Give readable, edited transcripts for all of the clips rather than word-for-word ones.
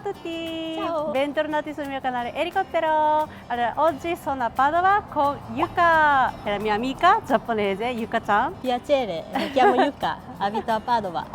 a tutti! Ciao! Bentornati sul mio canale Elicottero! Allora, oggi sono a Padova con Yuka, è la mia amica giapponese, Yuka-chan. Piacere, mi chiamo Yuka, abito a Padova.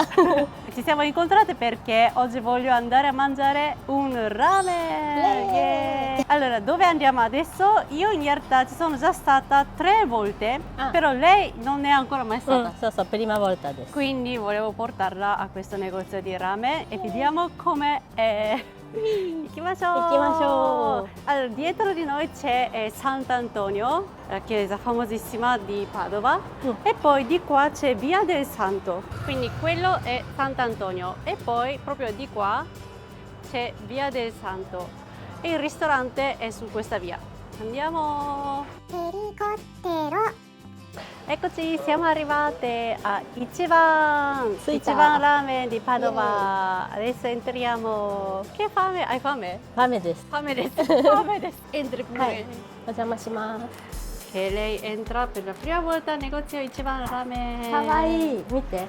Ci siamo incontrate perché oggi voglio andare a mangiare un ramen! Yeah. Allora, dove andiamo adesso? Io in realtà ci sono già stata 3 volte, però lei non è ancora mai stata. So, prima volta adesso. Quindi volevo portarla a questo negozio di ramen e vediamo come è. Ikimashou! Allora, dietro di noi c'è Sant'Antonio, la chiesa famosissima di Padova, e poi di qua c'è Via del Santo. Quindi quello è Sant'Antonio e poi proprio di qua c'è Via del Santo e il ristorante è su questa via. Andiamo! Elicottero. Eccoci, siamo arrivate a Ichiban Ramen di Padova. Adesso entriamo. Che fame? Hai fame? Fame desu. Fame desu. Fame desu. Entri pure. Ojamashima. Che lei entra per la prima volta al negozio Ichiban Ramen. Kawaii, mite.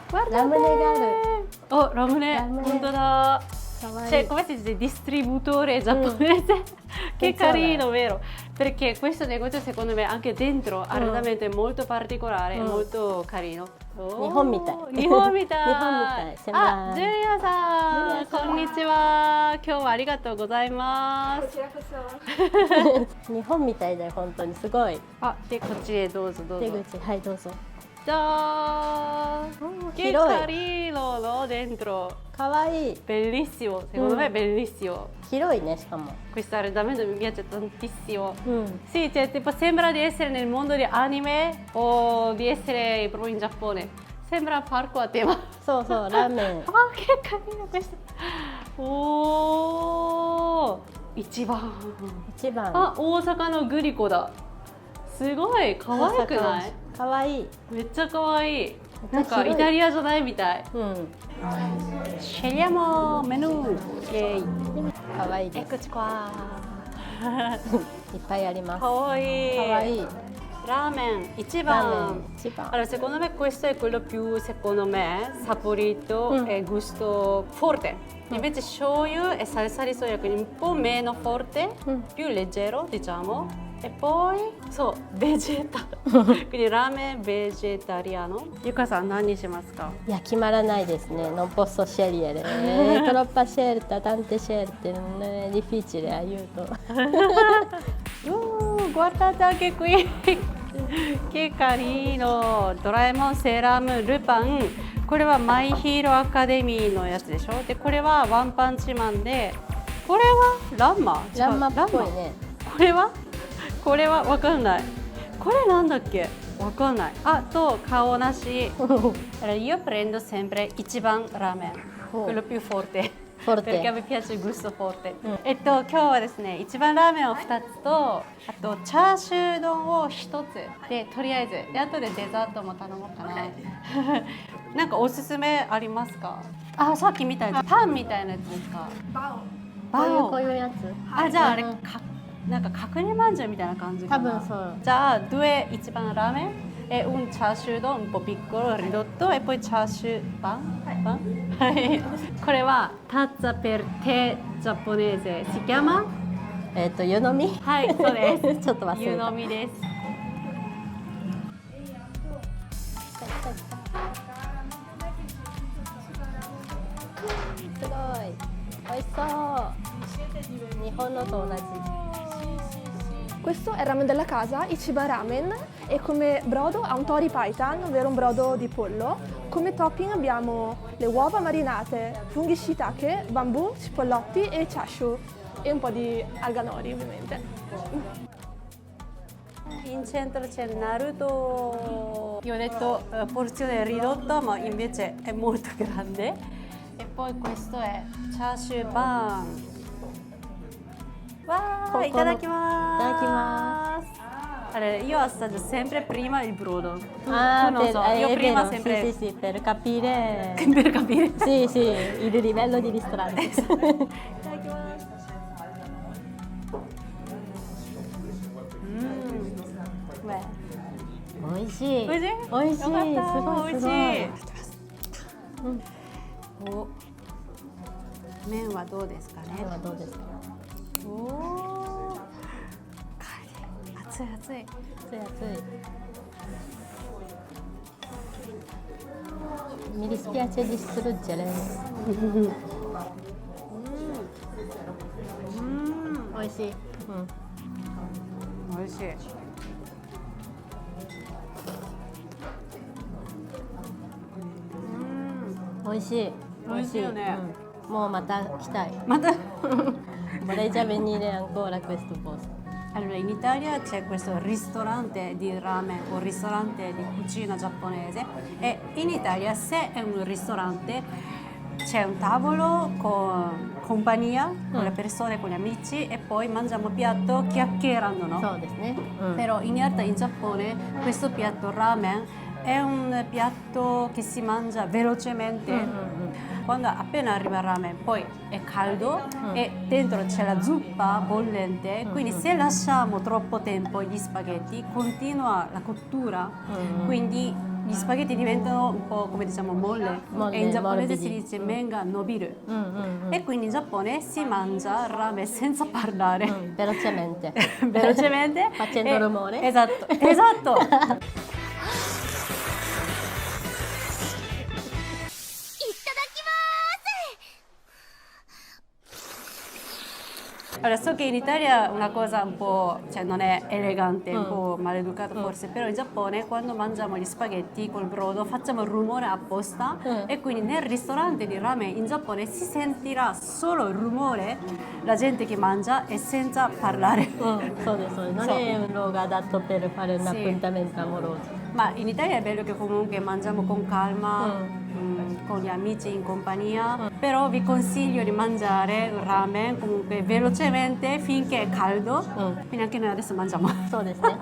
Guardate. Ramune. Oh, ramune. Punto da. Kawaii. Cioè, come si dice, distributore giapponese. Che carino, vero? Perché questo negozio secondo me anche dentro arredamento è molto particolare, è molto carino. Oh, Nihon mitai. Nihon mitai. Nihon mitai. Sembra... Ah, Julia-san. Konnichiwa. 今日はありがとうございます。日本みたいだよ、本当にすごい。あ、でこっちへどうぞどうぞ。出口、はいどうぞ。じゃーん。Che Hiroi. carino, no? Dentro. かわいい。 Bellissimo, secondo me è bellissimo. 広いね、しかも。 Questo arredamento mi piace tantissimo. うん。 Sì, cioè, tipo, sembra di essere nel mondo di anime o di essere proprio in Giappone. Sembra un parco a tema. そうそう、ラーメン。 Ah, che carino questo. Oh, 一番。一番。あ、大阪のグリコだ。すごい可愛くない？かわいい。めっちゃ可愛い。なんかめっちゃ広いイタリアじゃないみたい。うん。 Scegliamo menù. Yay. かわいいです。 Eccoci qua. いっぱいあります。かわいい。かわいい。 Ramen, 一番。 ラーメン、一番。 Allora, secondo me questo è quello più, secondo me, saporito e gusto forte. Invece shoyu e salsa di soia, quindi un po' meno forte, più leggero, diciamo. E poi, so, vegeta. Quindi ramen vegetariano. Yuka-san, 何にしますか? いや、決まらないですね。Non posso scegliere. Troppa scelta, tante scelte. Non è difficile, aiuto. Guardate anche qui. Che carino. Doraemon, Seram, Lupin. これはマイヒーローアカデミーのやつでしょ。で、これはワンパンチマンで、これはランマ？ランマっぽいね。これはわかんない。これなんだっけ？わかんない。あと顔なし。Allora, io prendo sempre Ichiban ramen, quello più forte. Perché a me piace il gusto forte. 今日はですね、一番ラーメンを2つと、あとチャーシュー丼を1つで、とりあえずで、後でデザートも頼もうかな。なんかおすすめありますか？あ、さっきみたいなパンみたいなやつですか？バオ。こういうやつ。あ、じゃああれなんか隠れまんじゅうみたいな感じかな。多分そう。じゃあdue ichiban ramen e un chashu don un po' piccolo ridotto e poi chashu pan? Pan? これはタッツァper te giapponese si chiama? 湯飲み？はい、そうです。ちょっと忘れた。湯飲みです。すごい。美味しそう。日本のと同じ。 Questo è il ramen della casa, Ichiban Ramen, e come brodo ha un tori paitan, ovvero un brodo di pollo. Come topping abbiamo le uova marinate, funghi shiitake, bambù, cipollotti e chashu, e un po' di alga nori ovviamente. In centro c'è il Naruto. Io ho detto porzione ridotta, ma invece è molto grande. E poi questo è chashu ban. Wow, いただきます。いただきます。 Allora, io assaggio sempre prima il brodo. Ah, tu non so, io è prima vero, sempre. sì, sì, sì, per capire. Per capire. Sì, sì, il livello di ristorante. いただきます。Beh. 美味しい。美味しい？美味しい。すよかったごいすごい。美味しい。お。麺はどうですかね。これはどうですか？おお。熱い熱い。熱い熱い。Mi dispiace distruggere. 美味しい。美味しい。美味しい。美味しいよね。もうまた来たい。また Vorrei già venire ancora a questo posto. Allora, in Italia c'è questo ristorante di ramen, un ristorante di cucina giapponese e in Italia se è un ristorante c'è un tavolo con compagnia, con le persone, con gli amici e poi mangiamo piatto chiacchierando, no? そうですね。Però in realtà in Giappone questo piatto ramen è un piatto che si mangia velocemente. Quando appena arriva il ramen poi è caldo e dentro c'è la zuppa bollente, quindi se lasciamo troppo tempo gli spaghetti continua la cottura, quindi gli spaghetti diventano un po' come diciamo molle e in giapponese si dice men ga nobiru e quindi in Giappone si mangia ramen senza parlare. Velocemente. Velocemente Facendo rumore. Esatto, esatto. Allora, so che in Italia è una cosa un po', cioè non è elegante, un po' maleducato forse, però in Giappone quando mangiamo gli spaghetti col brodo facciamo il rumore apposta e quindi nel ristorante di ramen in Giappone si sentirà solo il rumore, la gente che mangia e senza parlare. そうですそうです。non è un luogo adatto per fare un appuntamento amoroso. Ma in Italia è bello che comunque mangiamo con calma, con gli amici in compagnia, però vi consiglio di mangiare il ramen comunque velocemente finché è caldo, quindi anche noi adesso mangiamo. そうですね。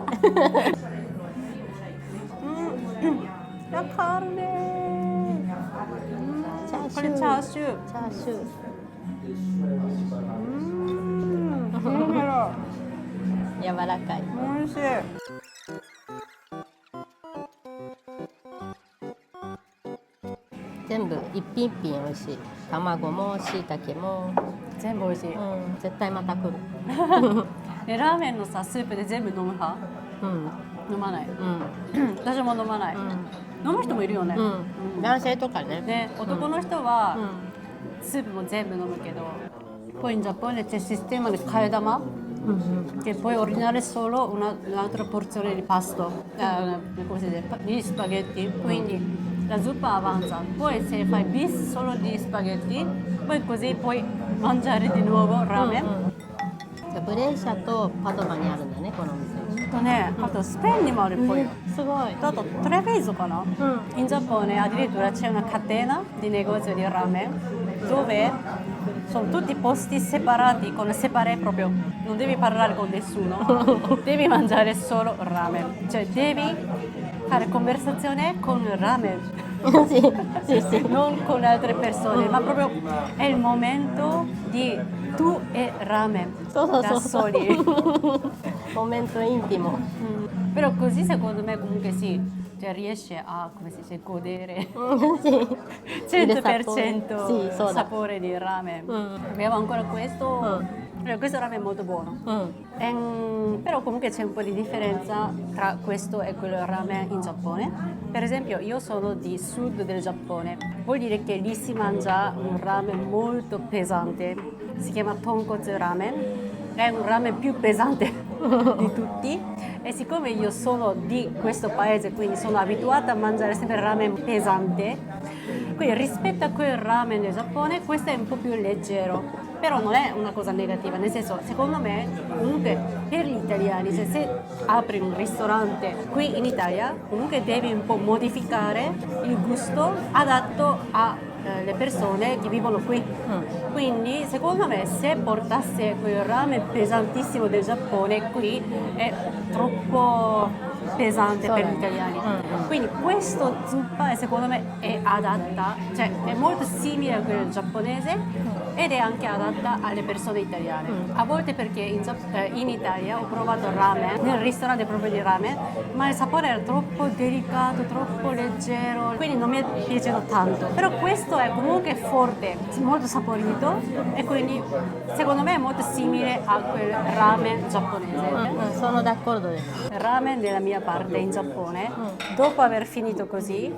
La carne! チャーシュー。これチャーシュー。チャーシュー。柔らかい。おいしい。全部一品一品美味しい。卵も椎茸も。全部おいしい。絶対また来る。ね、ラーメンのさスープで全部飲む派？飲まない。私も飲まない。飲む人もいるよね。男性とかね。ね、男の人はスープも全部飲むけど、poi in Giappone c'è il sistema del kaedama che puoi ordinare solo un'altra porzione di pasto, come si dice, di spaghetti, quindi la zuppa avanza. Poi se fai bis solo di spaghetti, poi così puoi mangiare di nuovo ramen. ブレーシャとパドマにあるんだねこのお店。ね、あとスペインにもあるっぽいよ。すごい。あとトレベイゾかな、in Giappone addirittura c'è una catena di negozio di ramen dove sono tutti posti separati con separé proprio, non devi parlare con nessuno, devi mangiare solo ramen, cioè devi fare conversazione con il ramen. Non con altre persone, ma proprio è il momento di tu e ramen da soli. Momento intimo. Però così secondo me comunque sì, cioè riesce a, come si dice, godere 100% sapore di ramen. Abbiamo ancora questo. Questo ramen è molto buono. Però comunque c'è un po' di differenza tra questo e quello ramen in Giappone. Per esempio io sono di sud del Giappone, vuol dire che lì si mangia un ramen molto pesante, si chiama tonkotsu ramen, è un ramen più pesante di tutti e siccome io sono di questo paese, quindi sono abituata a mangiare sempre ramen pesante, quindi rispetto a quel ramen del Giappone questo è un po' più leggero. Però non è una cosa negativa, nel senso, secondo me, comunque per gli italiani, se apri un ristorante qui in Italia, comunque devi un po' modificare il gusto adatto alle persone che vivono qui. Quindi, secondo me, se portasse quel ramen pesantissimo del Giappone qui, è troppo pesante per gli italiani. Quindi questo zuppa, secondo me, è adatta, cioè è molto simile a quello giapponese, ed è anche adatta alle persone italiane. A volte perché in Italia ho provato ramen, nel ristorante proprio di ramen, ma il sapore era troppo delicato, troppo leggero, quindi non mi è piaciuto tanto. Però questo è comunque forte, molto saporito e quindi secondo me è molto simile a quel ramen giapponese. Sono d'accordo. Il ramen della mia parte in Giappone, dopo aver finito così,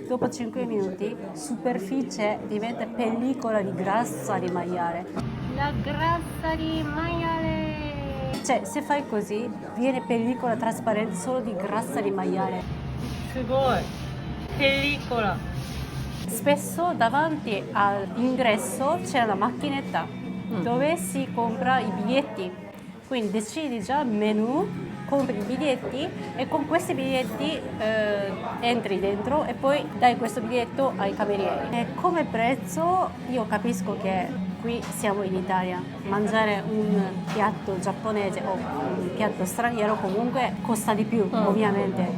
dopo 5 minuti, superficie diventa pellicola di grassa di maiale. La grassa di maiale. Cioè, se fai così, viene pellicola trasparente solo di grassa di maiale. Sugoi. Pellicola. Spesso davanti all'ingresso c'è una macchinetta dove si compra i biglietti. Quindi decidi già il menu, compri i biglietti e con questi biglietti entri dentro e poi dai questo biglietto ai camerieri. E come prezzo io capisco che qui siamo in Italia, mangiare un piatto giapponese o un piatto straniero comunque costa di più, ovviamente.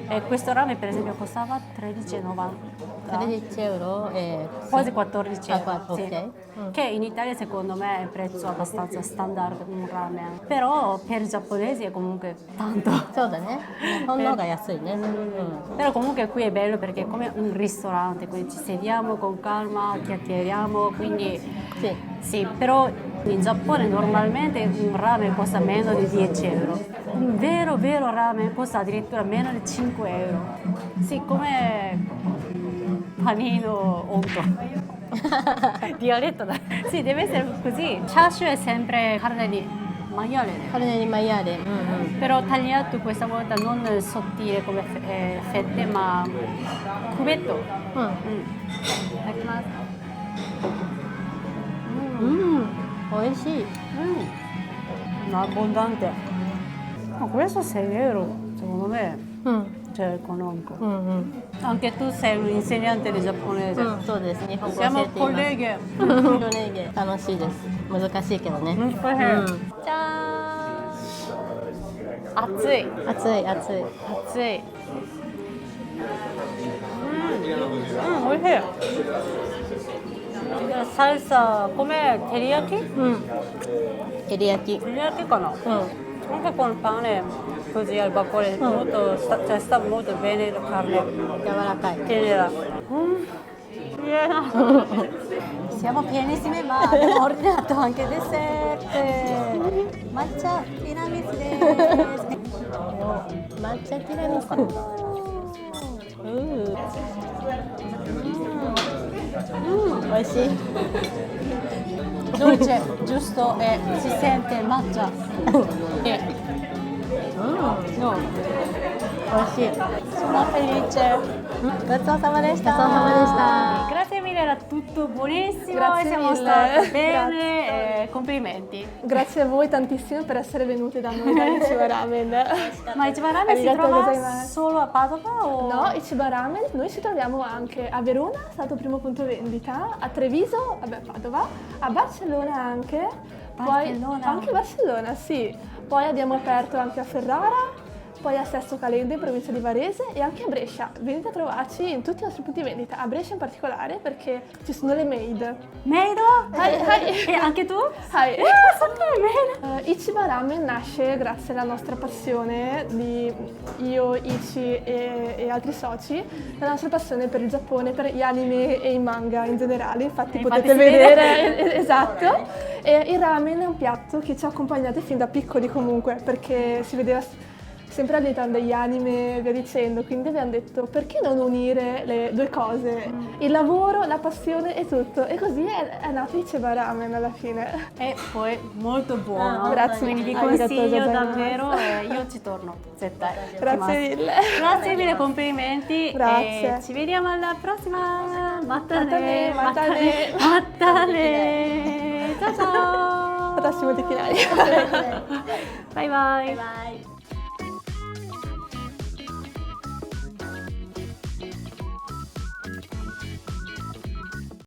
E questo ramen per esempio costava 13,90. 13 euro e Quasi 14 euro, ok. sì. Che in Italia secondo me è un prezzo abbastanza standard un ramen, però per i giapponesi è comunque tanto. そうだね。日本の方が安いね。Però comunque qui è bello perché è come un ristorante, quindi ci sediamo con calma, chiacchieriamo, quindi Sì. sì, però in Giappone normalmente un ramen costa meno di 10 euro. Un vero ramen costa addirittura meno di 5 euro. Sì, come panino onto. Dialetto da... Sì, deve essere così. Chashu è sempre carne di maiale. Carne di maiale. Però tagliato questa volta non sottile come fette, ma cubetto. Itadakimasu. 美味しい。Abbondante. Ma questo 6 euro, secondo me, cioè economico. Anche tu sei un insegnante di giapponese. そうです。日本語教 Siamo えています。 colleghe. コレーゲ楽しいです。難しいけどね。 じゃーん。熱い。熱い熱い。熱い。おいしい。salsa come teriyaki? 照り焼き。 Teriyakiかな? Anche con pane così al vapore, molto, cioè sta molto bene la carne. 柔らかい。 Tenera. Piena. Siamo pienissime, ma abbiamo ordinato anche dessert. Matcha tiramisù. 抹茶ティラミス。美味しい。 Dolce, giusto, e si sente matcha. No. 美味しい。 Sono felice. ごちそうさまでした。ごちそうさまでした。 Grazie mille, era tutto buonissimo. Grazie e siamo mille. state bene. Complimenti. Grazie a voi tantissimo per essere venuti da noi da Ichiba Ramen. Ma Ichiba Ramen si Arigatou trova gozaimasu. solo a Padova o? No, Ichiba Ramen, noi ci troviamo anche a Verona, è stato il primo punto vendita, a Treviso, vabbè Padova, a Barcellona anche, Barcellona? Poi anche Barcellona, sì. Poi abbiamo aperto anche a Ferrara, poi a Sesto Calende in provincia di Varese e anche a Brescia. Venite a trovarci in tutti i nostri punti vendita, a Brescia in particolare perché ci sono le maid. Meido? Hai. E anche tu? Hai. Bene. Ichiba Ramen nasce grazie alla nostra passione di io, Ichi e altri soci, la nostra passione per il Giappone, per gli anime e i manga in generale, infatti potete si vede. vedere, esatto. E il ramen è un piatto che ci ha accompagnati fin da piccoli comunque, perché si vedeva sempre all'interno degli anime e via dicendo, quindi abbiamo detto perché non unire le due cose, il lavoro, la passione e tutto, e così è nato Ichiba Ramen alla fine. E poi molto buono. Grazie. Quindi vi Arigatou consiglio gozaimasu. davvero e io ci torno. Zettai. Grazie mille. Grazie mille, complimenti. Grazie. E ci vediamo alla prossima. Matane, Matane. Matane. Ciao ciao. 私もできない。バイバイ。バイ。